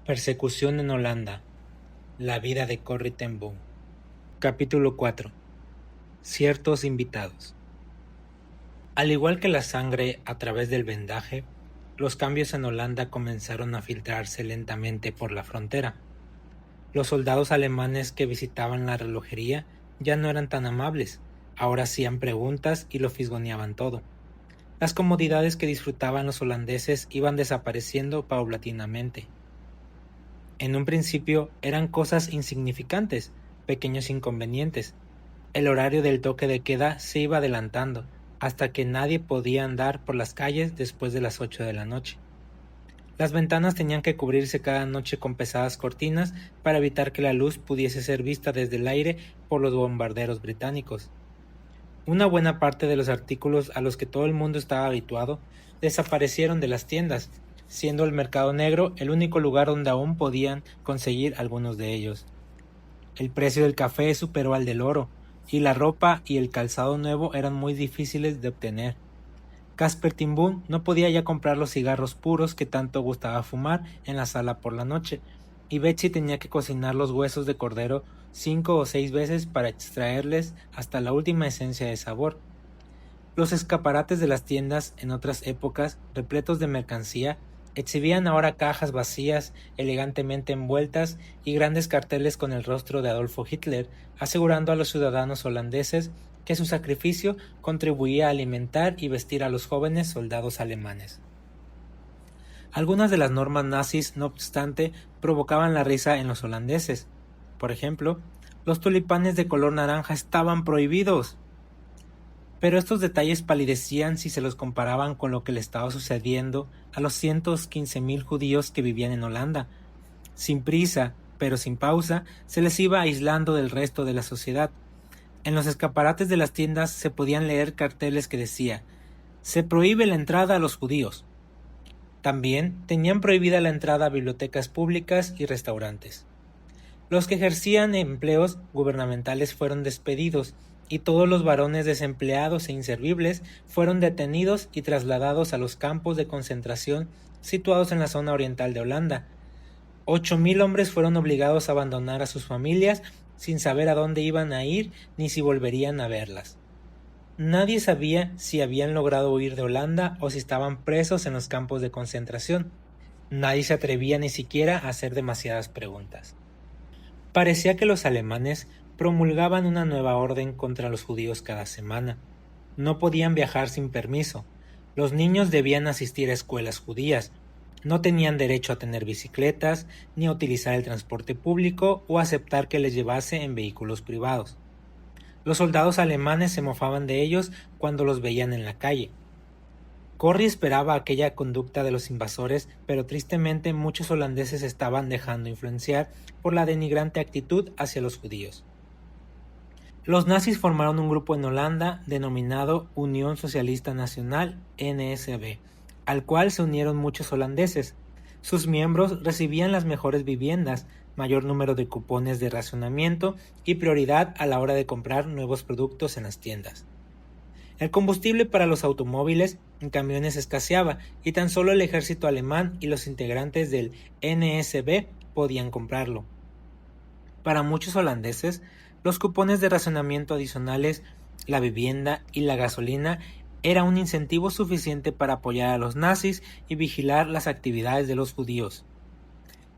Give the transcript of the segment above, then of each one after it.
Persecución en Holanda. La vida de Corrie ten Boom. Capítulo 4. Ciertos invitados. Al igual que la sangre a través del vendaje, los cambios en Holanda comenzaron a filtrarse lentamente por la frontera. Los soldados alemanes que visitaban la relojería ya no eran tan amables, ahora hacían preguntas y lo fisgoneaban todo. Las comodidades que disfrutaban los holandeses iban desapareciendo paulatinamente. En un principio eran cosas insignificantes, pequeños inconvenientes. El horario del toque de queda se iba adelantando, hasta que nadie podía andar por las calles después de las 8 de la noche. Las ventanas tenían que cubrirse cada noche con pesadas cortinas para evitar que la luz pudiese ser vista desde el aire por los bombarderos británicos. Una buena parte de los artículos a los que todo el mundo estaba habituado desaparecieron de las tiendas, siendo el mercado negro el único lugar donde aún podían conseguir algunos de ellos. El precio del café superó al del oro, y la ropa y el calzado nuevo eran muy difíciles de obtener. Casper ten Boom no podía ya comprar los cigarros puros que tanto gustaba fumar en la sala por la noche, y Betsy tenía que cocinar los huesos de cordero 5 o 6 veces para extraerles hasta la última esencia de sabor. Los escaparates de las tiendas en otras épocas, repletos de mercancía, exhibían ahora cajas vacías, elegantemente envueltas, y grandes carteles con el rostro de Adolfo Hitler, asegurando a los ciudadanos holandeses que su sacrificio contribuía a alimentar y vestir a los jóvenes soldados alemanes. Algunas de las normas nazis, no obstante, provocaban la risa en los holandeses. Por ejemplo, los tulipanes de color naranja estaban prohibidos. Pero estos detalles palidecían si se los comparaban con lo que le estaba sucediendo a los 115.000 judíos que vivían en Holanda. Sin prisa, pero sin pausa, se les iba aislando del resto de la sociedad. En los escaparates de las tiendas se podían leer carteles que decía: «Se prohíbe la entrada a los judíos». También tenían prohibida la entrada a bibliotecas públicas y restaurantes. Los que ejercían empleos gubernamentales fueron despedidos, y todos los varones desempleados e inservibles fueron detenidos y trasladados a los campos de concentración situados en la zona oriental de Holanda. 8.000 hombres fueron obligados a abandonar a sus familias sin saber a dónde iban a ir ni si volverían a verlas. Nadie sabía si habían logrado huir de Holanda o si estaban presos en los campos de concentración. Nadie se atrevía ni siquiera a hacer demasiadas preguntas. Parecía que los alemanes promulgaban una nueva orden contra los judíos cada semana. No podían viajar sin permiso. Los niños debían asistir a escuelas judías. No tenían derecho a tener bicicletas, ni a utilizar el transporte público o aceptar que les llevase en vehículos privados. Los soldados alemanes se mofaban de ellos cuando los veían en la calle. Corrie esperaba aquella conducta de los invasores, pero tristemente muchos holandeses estaban dejando influenciar por la denigrante actitud hacia los judíos. Los nazis formaron un grupo en Holanda denominado Unión Socialista Nacional, NSB, al cual se unieron muchos holandeses. Sus miembros recibían las mejores viviendas, mayor número de cupones de racionamiento y prioridad a la hora de comprar nuevos productos en las tiendas. El combustible para los automóviles en camiones escaseaba, y tan solo el ejército alemán y los integrantes del NSB podían comprarlo. Para muchos holandeses, los cupones de racionamiento adicionales, la vivienda y la gasolina era un incentivo suficiente para apoyar a los nazis y vigilar las actividades de los judíos.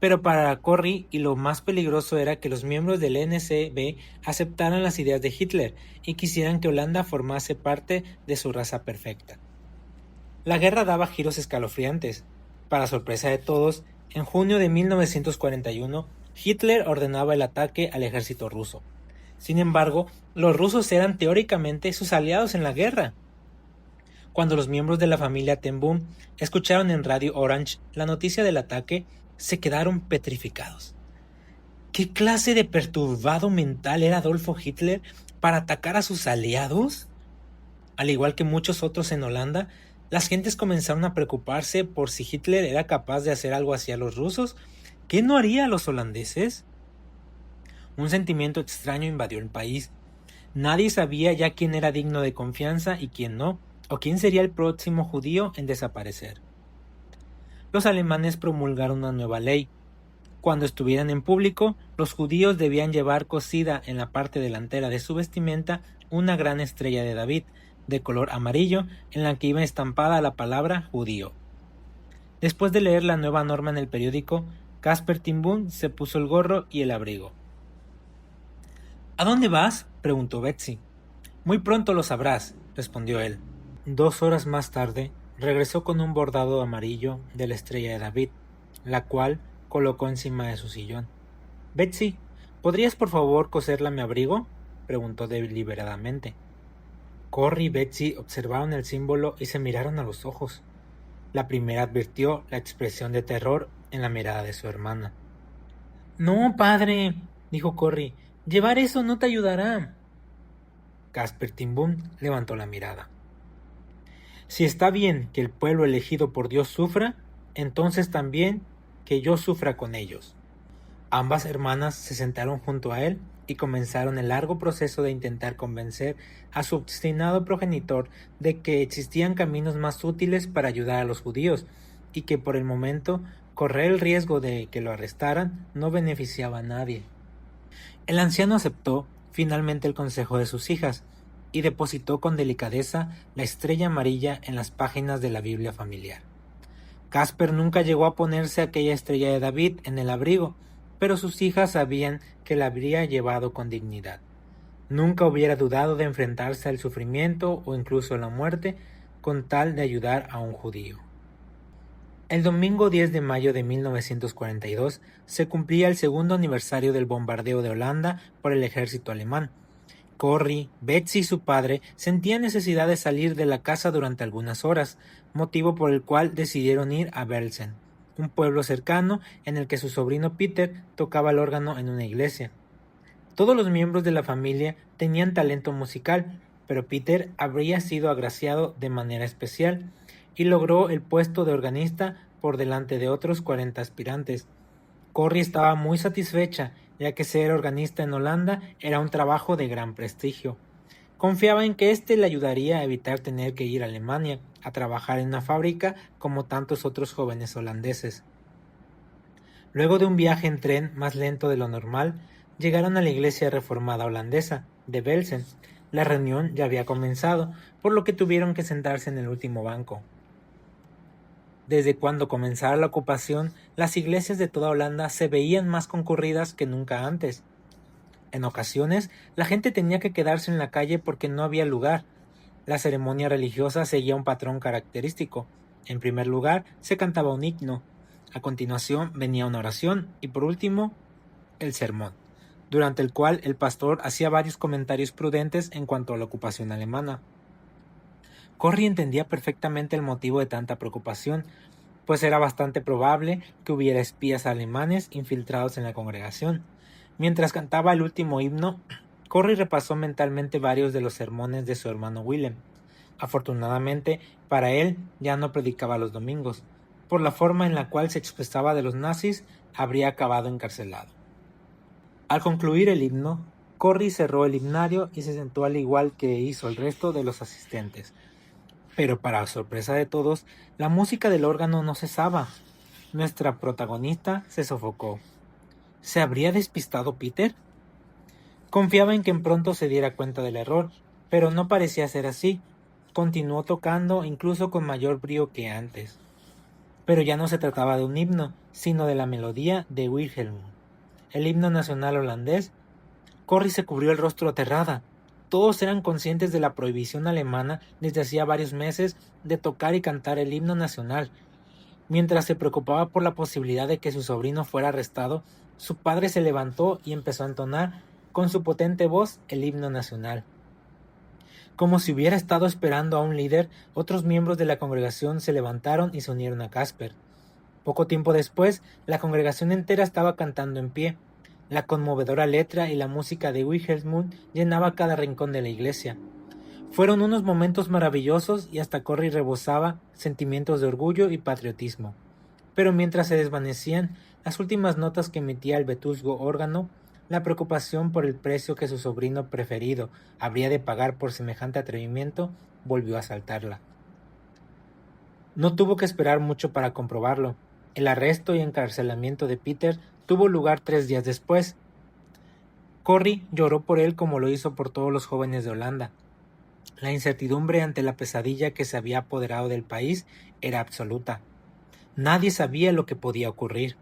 Pero para Corrie, y lo más peligroso era que los miembros del NSB aceptaran las ideas de Hitler y quisieran que Holanda formase parte de su raza perfecta. La guerra daba giros escalofriantes. Para sorpresa de todos, en junio de 1941, Hitler ordenaba el ataque al ejército ruso. Sin embargo, los rusos eran teóricamente sus aliados en la guerra. Cuando los miembros de la familia ten Boom escucharon en Radio Orange la noticia del ataque, se quedaron petrificados. ¿Qué clase de perturbado mental era Adolfo Hitler para atacar a sus aliados? Al igual que muchos otros en Holanda, las gentes comenzaron a preocuparse por si Hitler era capaz de hacer algo hacia los rusos. ¿Qué no haría a los holandeses? Un sentimiento extraño invadió el país. Nadie sabía ya quién era digno de confianza y quién no, o quién sería el próximo judío en desaparecer. Los alemanes promulgaron una nueva ley. Cuando estuvieran en público, los judíos debían llevar cosida en la parte delantera de su vestimenta una gran estrella de David, de color amarillo, en la que iba estampada la palabra judío. Después de leer la nueva norma en el periódico, Casper Tim Boom se puso el gorro y el abrigo. ¿A dónde vas?, preguntó Betsy. Muy pronto lo sabrás, respondió él. 2 horas más tarde, regresó con un bordado amarillo de la estrella de David, la cual colocó encima de su sillón. Betsy, ¿podrías por favor coserla mi abrigo?, preguntó deliberadamente. Corry y Betsy observaron el símbolo y se miraron a los ojos. La primera advirtió la expresión de terror en la mirada de su hermana. No, padre, dijo Corry, llevar eso no te ayudará. Casper Tim Boom levantó la mirada. Si está bien que el pueblo elegido por Dios sufra, entonces también que yo sufra con ellos. Ambas hermanas se sentaron junto a él y comenzaron el largo proceso de intentar convencer a su obstinado progenitor de que existían caminos más útiles para ayudar a los judíos y que por el momento correr el riesgo de que lo arrestaran no beneficiaba a nadie. El anciano aceptó finalmente el consejo de sus hijas y depositó con delicadeza la estrella amarilla en las páginas de la Biblia familiar. Casper nunca llegó a ponerse aquella estrella de David en el abrigo, pero sus hijas sabían que la habría llevado con dignidad. Nunca hubiera dudado de enfrentarse al sufrimiento o incluso a la muerte con tal de ayudar a un judío. El domingo 10 de mayo de 1942 se cumplía el segundo aniversario del bombardeo de Holanda por el ejército alemán. Corry, Betsy y su padre sentían necesidad de salir de la casa durante algunas horas, motivo por el cual decidieron ir a Belsen, un pueblo cercano en el que su sobrino Peter tocaba el órgano en una iglesia. Todos los miembros de la familia tenían talento musical, pero Peter habría sido agraciado de manera especial y logró el puesto de organista por delante de otros 40 aspirantes. Corry estaba muy satisfecha, ya que ser organista en Holanda era un trabajo de gran prestigio. Confiaba en que éste le ayudaría a evitar tener que ir a Alemania a trabajar en una fábrica como tantos otros jóvenes holandeses. Luego de un viaje en tren más lento de lo normal, llegaron a la iglesia reformada holandesa de Belsen. La reunión ya había comenzado, por lo que tuvieron que sentarse en el último banco. Desde cuando comenzara la ocupación, las iglesias de toda Holanda se veían más concurridas que nunca antes. En ocasiones, la gente tenía que quedarse en la calle porque no había lugar. La ceremonia religiosa seguía un patrón característico. En primer lugar, se cantaba un himno. A continuación venía una oración y por último, el sermón, durante el cual el pastor hacía varios comentarios prudentes en cuanto a la ocupación alemana. Corry entendía perfectamente el motivo de tanta preocupación, pues era bastante probable que hubiera espías alemanes infiltrados en la congregación. Mientras cantaba el último himno, Corry repasó mentalmente varios de los sermones de su hermano Willem. Afortunadamente, para él ya no predicaba los domingos. Por la forma en la cual se expresaba de los nazis, habría acabado encarcelado. Al concluir el himno, Corry cerró el himnario y se sentó al igual que hizo el resto de los asistentes. Pero para sorpresa de todos, la música del órgano no cesaba. Nuestra protagonista se sofocó. ¿Se habría despistado Peter? Confiaba en que pronto se diera cuenta del error, pero no parecía ser así. Continuó tocando incluso con mayor brío que antes. Pero ya no se trataba de un himno, sino de la melodía de Wilhelm, el himno nacional holandés. Corry se cubrió el rostro aterrada. Todos eran conscientes de la prohibición alemana desde hacía varios meses de tocar y cantar el himno nacional. Mientras se preocupaba por la posibilidad de que su sobrino fuera arrestado, su padre se levantó y empezó a entonar con su potente voz el himno nacional. Como si hubiera estado esperando a un líder, otros miembros de la congregación se levantaron y se unieron a Casper. Poco tiempo después, la congregación entera estaba cantando en pie. La conmovedora letra y la música de Wilhelm llenaba cada rincón de la iglesia. Fueron unos momentos maravillosos y hasta Corry rebosaba sentimientos de orgullo y patriotismo. Pero mientras se desvanecían las últimas notas que emitía el vetusto órgano, la preocupación por el precio que su sobrino preferido habría de pagar por semejante atrevimiento volvió a asaltarla. No tuvo que esperar mucho para comprobarlo. El arresto y encarcelamiento de Peter tuvo lugar 3 días después. Corrie lloró por él como lo hizo por todos los jóvenes de Holanda. La incertidumbre ante la pesadilla que se había apoderado del país era absoluta. Nadie sabía lo que podía ocurrir.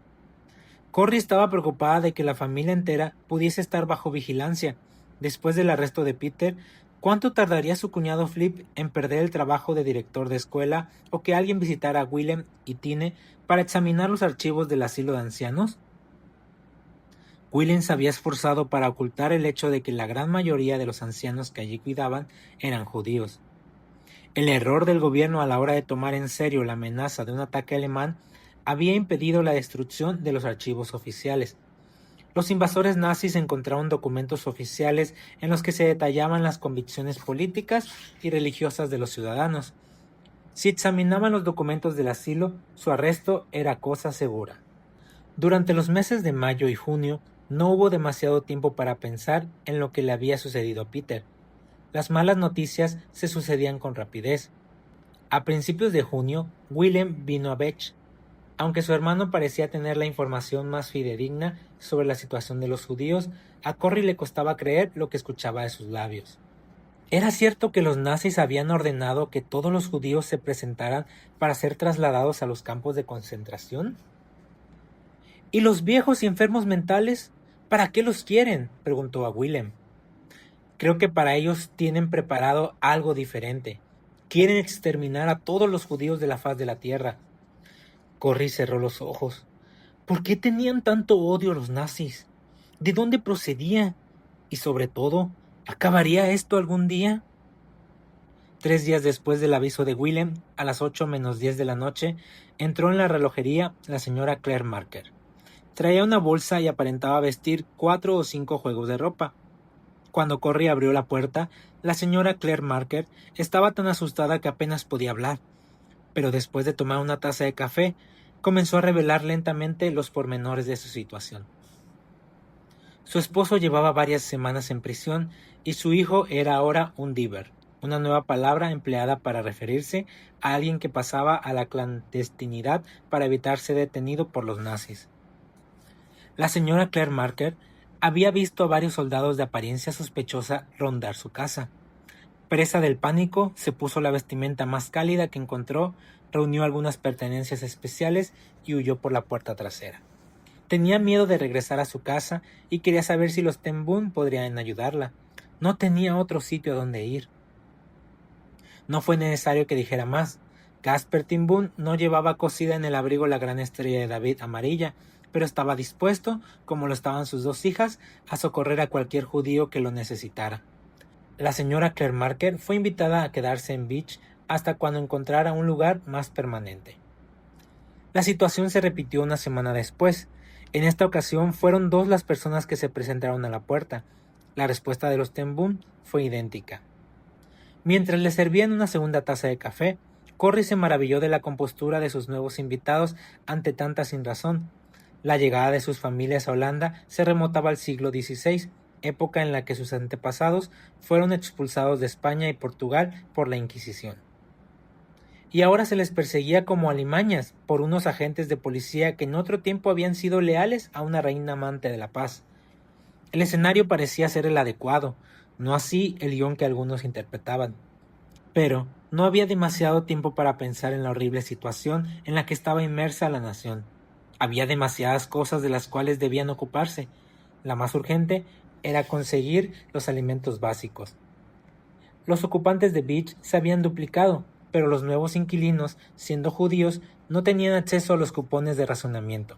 Corrie estaba preocupada de que la familia entera pudiese estar bajo vigilancia. Después del arresto de Peter, ¿cuánto tardaría su cuñado Flip en perder el trabajo de director de escuela o que alguien visitara a Willem y Tine para examinar los archivos del asilo de ancianos? Willem se había esforzado para ocultar el hecho de que la gran mayoría de los ancianos que allí cuidaban eran judíos. El error del gobierno a la hora de tomar en serio la amenaza de un ataque alemán había impedido la destrucción de los archivos oficiales. Los invasores nazis encontraron documentos oficiales en los que se detallaban las convicciones políticas y religiosas de los ciudadanos. Si examinaban los documentos del asilo, su arresto era cosa segura. Durante los meses de mayo y junio no hubo demasiado tiempo para pensar en lo que le había sucedido a Peter. Las malas noticias se sucedían con rapidez. A principios de junio, Willem vino a Bech. Aunque su hermano parecía tener la información más fidedigna sobre la situación de los judíos, a Corrie le costaba creer lo que escuchaba de sus labios. ¿Era cierto que los nazis habían ordenado que todos los judíos se presentaran para ser trasladados a los campos de concentración? ¿Y los viejos y enfermos mentales? ¿Para qué los quieren?, preguntó a Willem. Creo que para ellos tienen preparado algo diferente. Quieren exterminar a todos los judíos de la faz de la tierra. Corrie cerró los ojos. ¿Por qué tenían tanto odio los nazis? ¿De dónde procedía? Y sobre todo, ¿acabaría esto algún día? 3 días después del aviso de Willem, a las 8 menos 10 de la noche, entró en la relojería la señora Claire Marker. Traía una bolsa y aparentaba vestir 4 o 5 juegos de ropa. Cuando Corrie abrió la puerta, la señora Claire Marker estaba tan asustada que apenas podía hablar. Pero después de tomar una taza de café, comenzó a revelar lentamente los pormenores de su situación. Su esposo llevaba varias semanas en prisión y su hijo era ahora un Diever, una nueva palabra empleada para referirse a alguien que pasaba a la clandestinidad para evitar ser detenido por los nazis. La señora Claire Marker había visto a varios soldados de apariencia sospechosa rondar su casa. Presa del pánico, se puso la vestimenta más cálida que encontró, reunió algunas pertenencias especiales y huyó por la puerta trasera. Tenía miedo de regresar a su casa y quería saber si los Ten Boom podrían ayudarla. No tenía otro sitio a donde ir. No fue necesario que dijera más. Casper Ten Boom no llevaba cosida en el abrigo la gran estrella de David amarilla, pero estaba dispuesto, como lo estaban sus 2 hijas, a socorrer a cualquier judío que lo necesitara. La señora Claire Marker fue invitada a quedarse en Beach hasta cuando encontrara un lugar más permanente. La situación se repitió una semana después. En esta ocasión fueron 2 las personas que se presentaron a la puerta. La respuesta de los Ten Boom fue idéntica. Mientras le servían una segunda taza de café, Corrie se maravilló de la compostura de sus nuevos invitados ante tanta sinrazón. La llegada de sus familias a Holanda se remontaba al siglo XVI, época en la que sus antepasados fueron expulsados de España y Portugal por la Inquisición. Y ahora se les perseguía como alimañas por unos agentes de policía que en otro tiempo habían sido leales a una reina amante de la paz. El escenario parecía ser el adecuado, no así el guión que algunos interpretaban. Pero no había demasiado tiempo para pensar en la horrible situación en la que estaba inmersa la nación. Había demasiadas cosas de las cuales debían ocuparse. La más urgente era conseguir los alimentos básicos. Los ocupantes de Beach se habían duplicado, pero los nuevos inquilinos, siendo judíos, no tenían acceso a los cupones de racionamiento.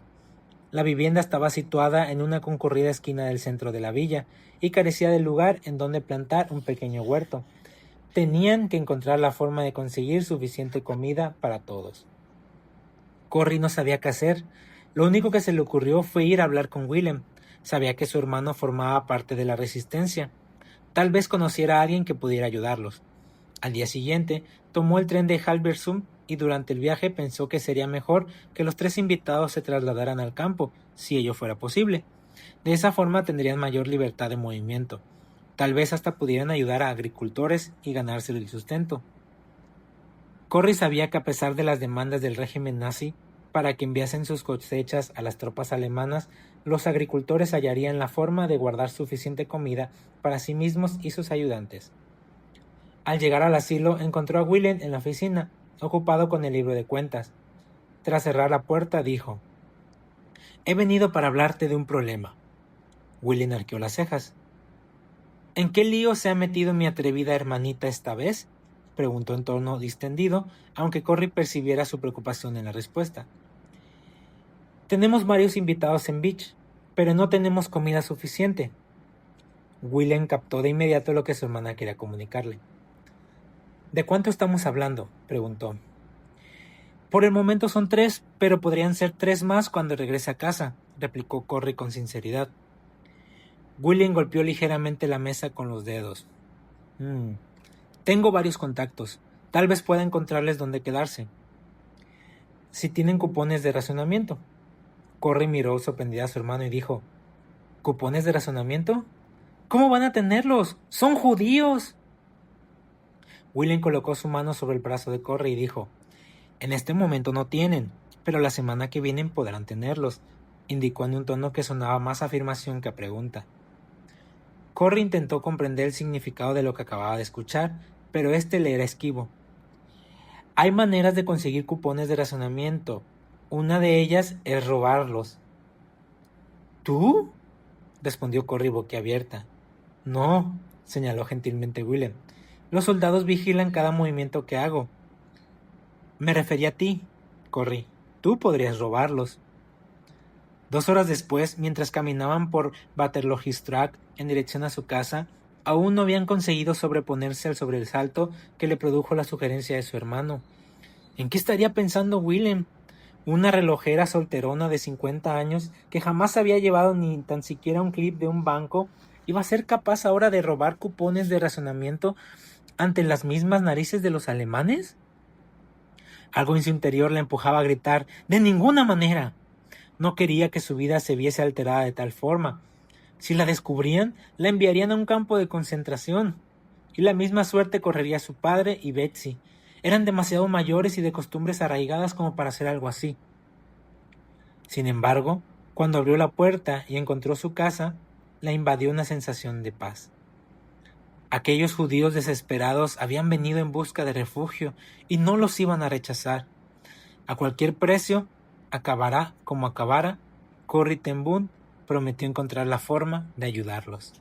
La vivienda estaba situada en una concurrida esquina del centro de la villa y carecía de lugar en donde plantar un pequeño huerto. Tenían que encontrar la forma de conseguir suficiente comida para todos. Corrie no sabía qué hacer. Lo único que se le ocurrió fue ir a hablar con Willem. Sabía que su hermano formaba parte de la resistencia. Tal vez conociera a alguien que pudiera ayudarlos. Al día siguiente, tomó el tren de Halbersum y durante el viaje pensó que sería mejor que los 3 invitados se trasladaran al campo, si ello fuera posible. De esa forma tendrían mayor libertad de movimiento. Tal vez hasta pudieran ayudar a agricultores y ganarse el sustento. Corrie sabía que a pesar de las demandas del régimen nazi para que enviasen sus cosechas a las tropas alemanas, los agricultores hallarían la forma de guardar suficiente comida para sí mismos y sus ayudantes. Al llegar al asilo, encontró a William en la oficina, ocupado con el libro de cuentas. Tras cerrar la puerta, dijo: «He venido para hablarte de un problema». William arqueó las cejas. «¿En qué lío se ha metido mi atrevida hermanita esta vez?», preguntó en tono distendido, aunque Corry percibiera su preocupación en la respuesta. «Tenemos varios invitados en Beach, pero no tenemos comida suficiente». William captó de inmediato lo que su hermana quería comunicarle. «¿De cuánto estamos hablando?», preguntó. «Por el momento son 3, pero podrían ser 3 más cuando regrese a casa», replicó Corry con sinceridad. William golpeó ligeramente la mesa con los dedos. «Tengo varios contactos. Tal vez pueda encontrarles dónde quedarse. Si tienen cupones de racionamiento». Corry miró sorprendida a su hermano y dijo: «¿Cupones de racionamiento? ¿Cómo van a tenerlos? ¡Son judíos!». William colocó su mano sobre el brazo de Corry y dijo: «En este momento no tienen, pero la semana que viene podrán tenerlos», indicó en un tono que sonaba más a afirmación que a pregunta. Corry intentó comprender el significado de lo que acababa de escuchar, pero este le era esquivo. «Hay maneras de conseguir cupones de racionamiento. Una de ellas es robarlos». «¿Tú?», respondió Corry boquiabierta. «No», señaló gentilmente William. «Los soldados vigilan cada movimiento que hago». «Me refería a ti, Corry. Tú podrías robarlos». 2 horas después, mientras caminaban por Baterlogistrack en dirección a su casa, aún no habían conseguido sobreponerse al sobresalto que le produjo la sugerencia de su hermano. ¿En qué estaría pensando William? Una relojera solterona de 50 años que jamás había llevado ni tan siquiera un clip de un banco, ¿iba a ser capaz ahora de robar cupones de racionamiento ante las mismas narices de los alemanes? Algo en su interior le empujaba a gritar: «¡De ninguna manera!». No quería que su vida se viese alterada de tal forma. Si la descubrían, la enviarían a un campo de concentración. Y la misma suerte correría su padre y Betsy. Eran demasiado mayores y de costumbres arraigadas como para hacer algo así. Sin embargo, cuando abrió la puerta y encontró su casa, la invadió una sensación de paz. Aquellos judíos desesperados habían venido en busca de refugio y no los iban a rechazar. A cualquier precio, acabará como acabara, Corrie ten Boom prometió encontrar la forma de ayudarlos.